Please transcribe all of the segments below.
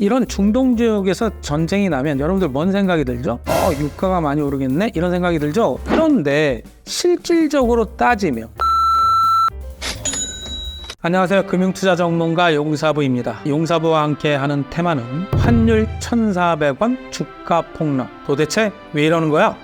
이런 중동 지역에서 전쟁이 나면 여러분들 뭔 생각이 들죠? 유가가 많이 오르겠네? 이런 생각이 들죠? 그런데 실질적으로 따지면 안녕하세요. 금융투자 전문가 용사부입니다. 용사부와 함께하는 테마는 환율 1,400원 주가 폭락. 도대체 왜 이러는 거야?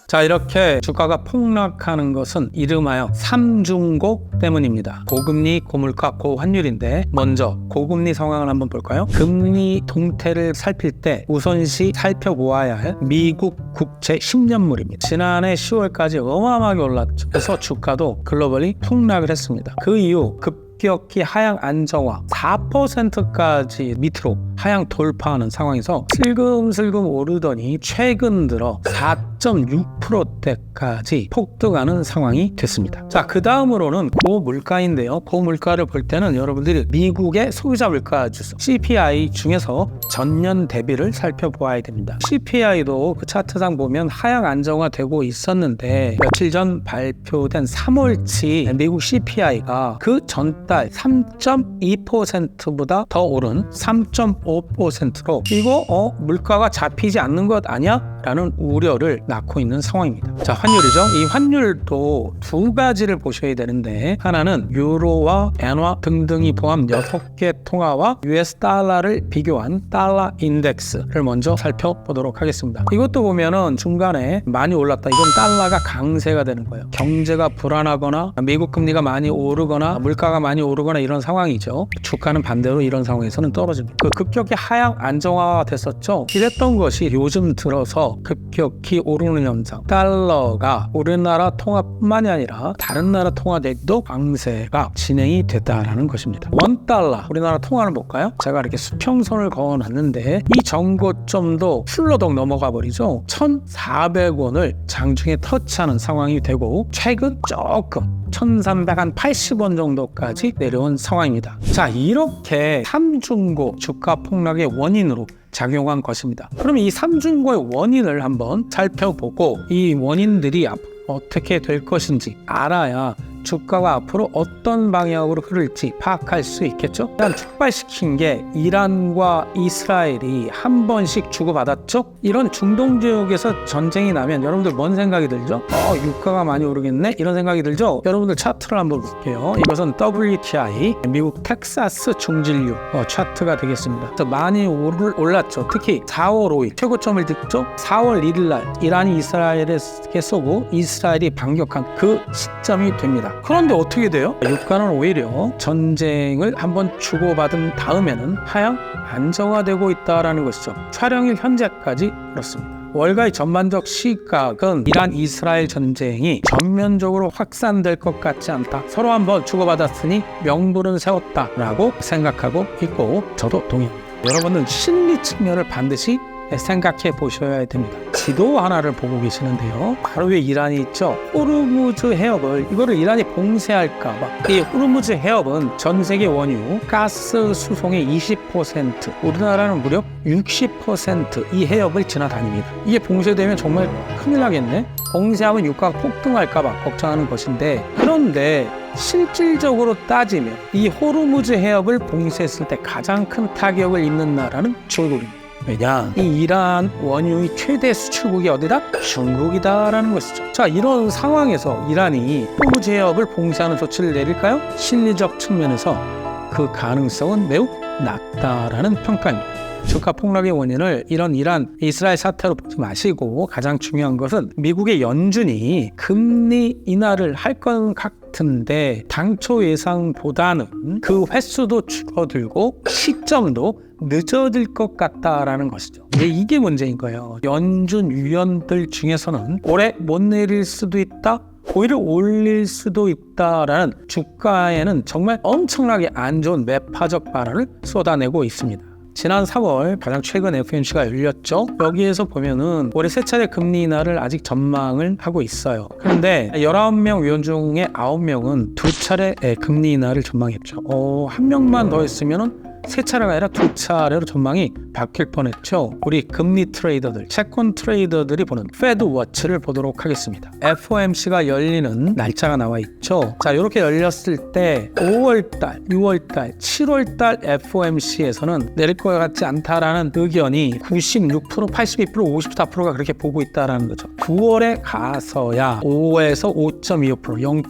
자, 이렇게 주가가 폭락하는 것은 이름하여 삼중고 때문입니다. 고금리, 고물가, 고환율인데 먼저 고금리 상황을 한번 볼까요? 금리 동태를 살필 때 우선시 살펴보아야 할 미국 국채 10년물입니다. 지난해 10월까지 어마어마하게 올랐죠. 그래서 주가도 글로벌이 폭락을 했습니다. 그 이후 급격히 하향 안정화 4%까지 밑으로 하향 돌파하는 상황에서 슬금슬금 오르더니 최근 들어 4.6%대까지 폭등하는 상황이 됐습니다. 자, 그 다음으로는 고물가인데요. 고물가를 볼 때는 여러분들이 미국의 소비자 물가 지수 CPI 중에서 전년 대비를 살펴보아야 됩니다. CPI도 그 차트상 보면 하향 안정화되고 있었는데 며칠 전 발표된 3월치 미국 CPI가 그 전달 3.2%보다 더 오른 3.5%로 이거 물가가 잡히지 않는 것 아니야? 라는 우려를 낳고 있는 상황입니다. 자, 환율이죠. 이 환율도 두 가지를 보셔야 되는데 하나는 유로와 엔화 등등이 포함 6개 통화와 US 달러를 비교한 달러 인덱스를 먼저 살펴보도록 하겠습니다. 이것도 보면은 중간에 많이 올랐다. 이건 달러가 강세가 되는 거예요. 경제가 불안하거나 미국 금리가 많이 오르거나 물가가 많이 오르거나 이런 상황이죠. 주가는 반대로 이런 상황에서는 떨어집니다. 그 급격히 하향 안정화가 됐었죠. 이랬던 것이 요즘 들어서 급격히 오르는 현상. 달러가 우리나라 통화뿐만이 아니라 다른 나라 통화대도 강세가 진행이 됐다라는 것입니다. 원달러 우리나라 통화를 볼까요? 제가 이렇게 수평선을 그어놨는데 이 전고점도 훌러덩 넘어가 버리죠. 1,400원을 장중에 터치하는 상황이 되고 최근 조금 1,380원 정도까지 내려온 상황입니다. 자, 이렇게 삼중고 주가 폭락의 원인으로 작용한 것입니다. 그럼 이 삼중고의 원인을 한번 살펴보고 이 원인들이 앞으로 어떻게 될 것인지 알아야 주가가 앞으로 어떤 방향으로 흐를지 파악할 수 있겠죠? 일단 촉발시킨 게 이란과 이스라엘이 한 번씩 주고받았죠? 이런 중동 지역에서 전쟁이 나면 여러분들 뭔 생각이 들죠? 유가가 많이 오르겠네? 이런 생각이 들죠? 여러분들 차트를 한번 볼게요. 이것은 WTI 미국 텍사스 중진류 차트가 되겠습니다. 그래서 많이 올랐죠. 특히 4월 5일 최고점을 찍죠? 4월 1일 날 이란이 이스라엘에게 쏘고 이스라엘이 반격한 그 시점이 됩니다. 그런데 어떻게 돼요? 유가는 오히려 전쟁을 한번 주고받은 다음에는 하향 안정화되고 있다는 것이죠. 촬영일 현재까지 그렇습니다. 월가의 전반적 시각은 이란 이스라엘 전쟁이 전면적으로 확산될 것 같지 않다. 서로 한번 주고받았으니 명분은 세웠다라고 생각하고 있고 저도 동의합니다. 여러분은 심리 측면을 반드시 생각해 보셔야 됩니다. 지도 하나를 보고 계시는데요. 바로 위에 이란이 있죠. 호르무즈 해협을 이거를 이란이 봉쇄할까 봐. 이 호르무즈 해협은 전 세계 원유 가스 수송의 20%, 우리나라는 무려 60% 이 해협을 지나다닙니다. 이게 봉쇄되면 정말 큰일 나겠네. 봉쇄하면 유가가 폭등할까 봐 걱정하는 것인데 그런데 실질적으로 따지면 이 호르무즈 해협을 봉쇄했을 때 가장 큰 타격을 입는 나라는 중국입니다. 왜냐? 이 이란 원유의 최대 수출국이 어디다? 중국이다라는 것이죠. 자, 이런 상황에서 이란이 호르무즈 해협을 봉쇄하는 조치를 내릴까요? 심리적 측면에서 그 가능성은 매우 낮다라는 평가입니다. 주가 폭락의 원인을 이런 이란, 이스라엘 사태로 보지 마시고 가장 중요한 것은 미국의 연준이 금리 인하를 할 것 같은데 당초 예상보다는 그 횟수도 줄어들고 시점도 늦어질 것 같다라는 것이죠. 이게 문제인 거예요. 연준 위원들 중에서는 올해 못 내릴 수도 있다. 오히려 올릴 수도 있다라는 주가에는 정말 엄청나게 안 좋은 매파적 발언을 쏟아내고 있습니다. 지난 4월 가장 최근 FOMC가 열렸죠. 여기에서 보면은 올해 세 차례 금리 인하를 아직 전망을 하고 있어요. 그런데 19명 위원 중에 9명은 두 차례 금리 인하를 전망했죠. 한 명만 더 했으면은 세 차례가 아니라 두 차례로 전망이 바뀔 뻔했죠. 우리 금리 트레이더들, 채권 트레이더들이 보는 페드 워치를 보도록 하겠습니다. FOMC가 열리는 날짜가 나와 있죠. 자, 이렇게 열렸을 때 5월달, 6월달, 7월달 FOMC에서는 내릴 것 같지 않다라는 의견이 96%, 82%, 54%가 그렇게 보고 있다라는 거죠. 9월에 가서야 5에서 5.25%,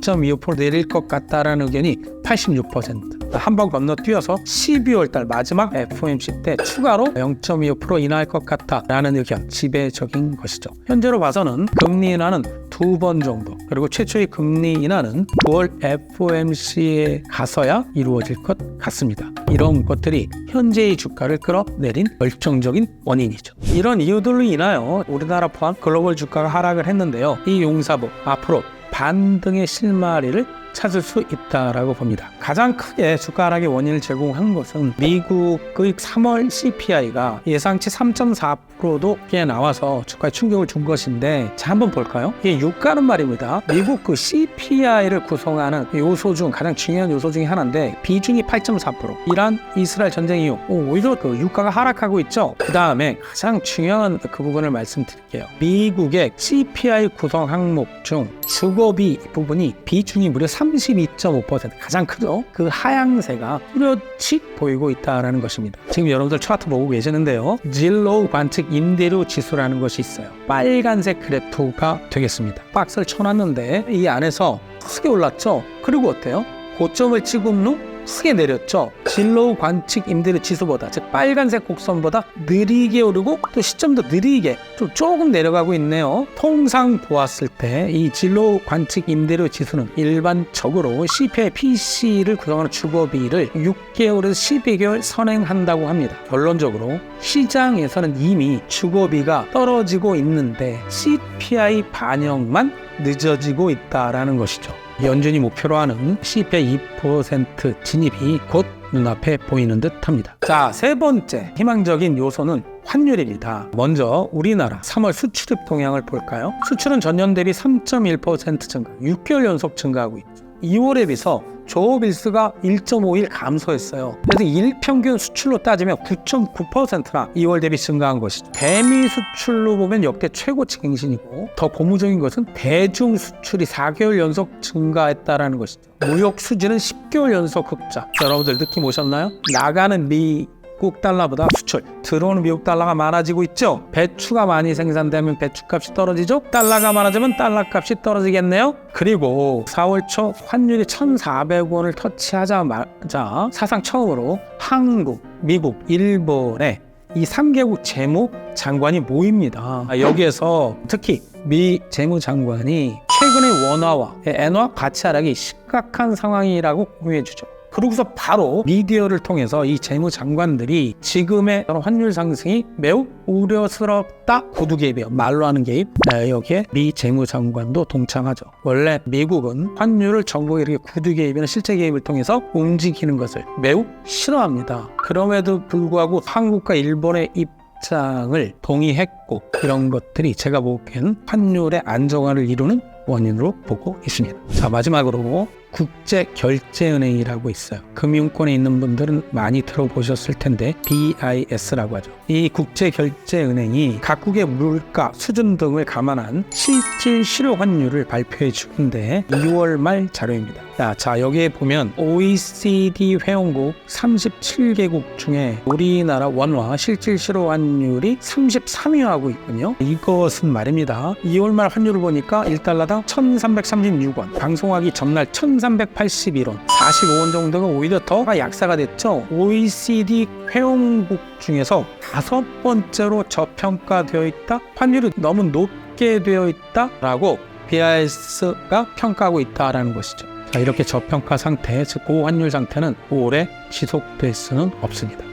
0.25% 내릴 것 같다라는 의견이 86%. 한 번 건너뛰어서 12월 달 마지막 FOMC 때 추가로 0.25% 인하할 것 같다라는 의견 지배적인 것이죠. 현재로 봐서는 금리 인하는 2번 정도, 그리고 최초의 금리 인하는 9월 FOMC에 가서야 이루어질 것 같습니다. 이런 것들이 현재의 주가를 끌어내린 결정적인 원인이죠. 이런 이유들로 인하여 우리나라 포함 글로벌 주가가 하락을 했는데요. 이 용사부 앞으로 반등의 실마리를 찾을 수 있다라고 봅니다. 가장 크게 주가 하락의 원인을 제공한 것은 미국의 3월 CPI가 예상치 3.4%도 꽤 나와서 주가에 충격을 준 것인데, 자, 한번 볼까요? 이게 유가는 말입니다. 미국 그 CPI를 구성하는 요소 중 가장 중요한 요소 중에 하나인데 비중이 8.4%. 이란 이스라엘 전쟁 이후 오히려 그 유가가 하락하고 있죠. 그 다음에 가장 중요한 그 부분을 말씀드릴게요. 미국의 CPI 구성 항목 중 주거비 부분이 비중이 무려 32.5%, 가장 크죠. 그 하향세가 뚜렷이 보이고 있다는 것입니다. 지금 여러분들 차트 보고 계시는데요. 진로우 관측 임대료 지수라는 것이 있어요. 빨간색 그래프가 되겠습니다. 박스를 쳐놨는데 이 안에서 크게 올랐죠. 그리고 어때요? 고점을 찍은 후 크게 내렸죠. 진로우 관측 임대료 지수보다, 즉 빨간색 곡선보다 느리게 오르고 또 시점도 느리게 조금 내려가고 있네요. 통상 보았을 때 이 진로우 관측 임대료 지수는 일반적으로 CPI PC를 구성하는 주거비를 6개월에서 12개월 선행한다고 합니다. 결론적으로 시장에서는 이미 주거비가 떨어지고 있는데 CPI 반영만 늦어지고 있다라는 것이죠. 연준이 목표로 하는 CPI 2% 진입이 곧 눈앞에 보이는 듯합니다. 자, 세 번째 희망적인 요소는 환율입니다. 먼저 우리나라 3월 수출입 동향을 볼까요? 수출은 전년 대비 3.1% 증가, 6개월 연속 증가하고 있죠. 2월에 비해서 조업일수가 1.5일 감소했어요. 그래서 일평균 수출로 따지면 9.9%나 2월 대비 증가한 것이죠. 대미 수출로 보면 역대 최고치 갱신이고, 더 고무적인 것은 대중 수출이 4개월 연속 증가했다라는 것이죠. 무역 수지는 10개월 연속 흑자. 여러분들 느낌 오셨나요? 나가는 미국 달러보다 수출, 들어오는 미국 달러가 많아지고 있죠. 배추가 많이 생산되면 배추값이 떨어지죠. 달러가 많아지면 달러값이 떨어지겠네요. 그리고 4월 초 환율이 1,400원을 터치하자마자 사상 처음으로 한국, 미국, 일본의 이 3개국 재무장관이 모입니다. 여기에서 특히 미 재무장관이 최근의 원화와 엔화 가치 하락이 심각한 상황이라고 공유해 주죠. 그러고서 바로 미디어를 통해서 이 재무장관들이 지금의 환율 상승이 매우 우려스럽다, 고두 개입이에요. 말로 하는 개입. 여기에 미 재무장관도 동참하죠. 원래 미국은 환율을 정부가 이렇게 구두 개입이나 실제 개입을 통해서 움직이는 것을 매우 싫어합니다. 그럼에도 불구하고 한국과 일본의 입장을 동의했고, 이런 것들이 제가 보기에는 환율의 안정화를 이루는 원인으로 보고 있습니다. 자, 마지막으로 국제결제은행이라고 있어요. 금융권에 있는 분들은 많이 들어보셨을 텐데 BIS라고 하죠. 이 국제결제은행이 각국의 물가 수준 등을 감안한 실질 실효 환율을 발표해 주는데 2월 말 자료입니다. 자, 여기에 보면 OECD 회원국 37개국 중에 우리나라 원화 실질 실효 환율이 33위하고 있군요. 이것은 말입니다. 2월 말 환율을 보니까 1달러당 1,336원, 방송하기 전날 1,381원, 45원 정도가 오히려 더 약세가 됐죠. OECD 회원국 중에서 5번째로 저평가되어 있다, 환율이 너무 높게 되어 있다라고 BIS가 평가하고 있다라는 것이죠. 자, 이렇게 저평가 상태, 즉 고환율 상태는 오래 지속될 수는 없습니다.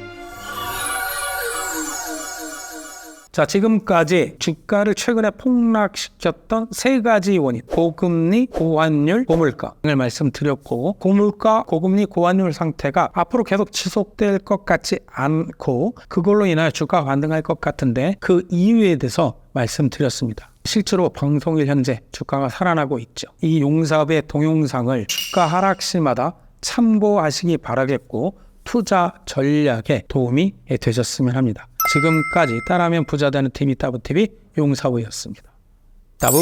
자, 지금까지 주가를 최근에 폭락시켰던 세 가지 원인, 고금리, 고환율, 고물가를 말씀드렸고, 고물가, 고금리, 고환율 상태가 앞으로 계속 지속될 것 같지 않고 그걸로 인하여 주가가 반등할 것 같은데 그 이유에 대해서 말씀드렸습니다. 실제로 방송일 현재 주가가 살아나고 있죠. 이 용사부의 동영상을 주가 하락 시마다 참고하시기 바라겠고, 투자 전략에 도움이 되셨으면 합니다. 지금까지 따라하면 부자 되는 TV 따부TV 용사우였습니다. 따부.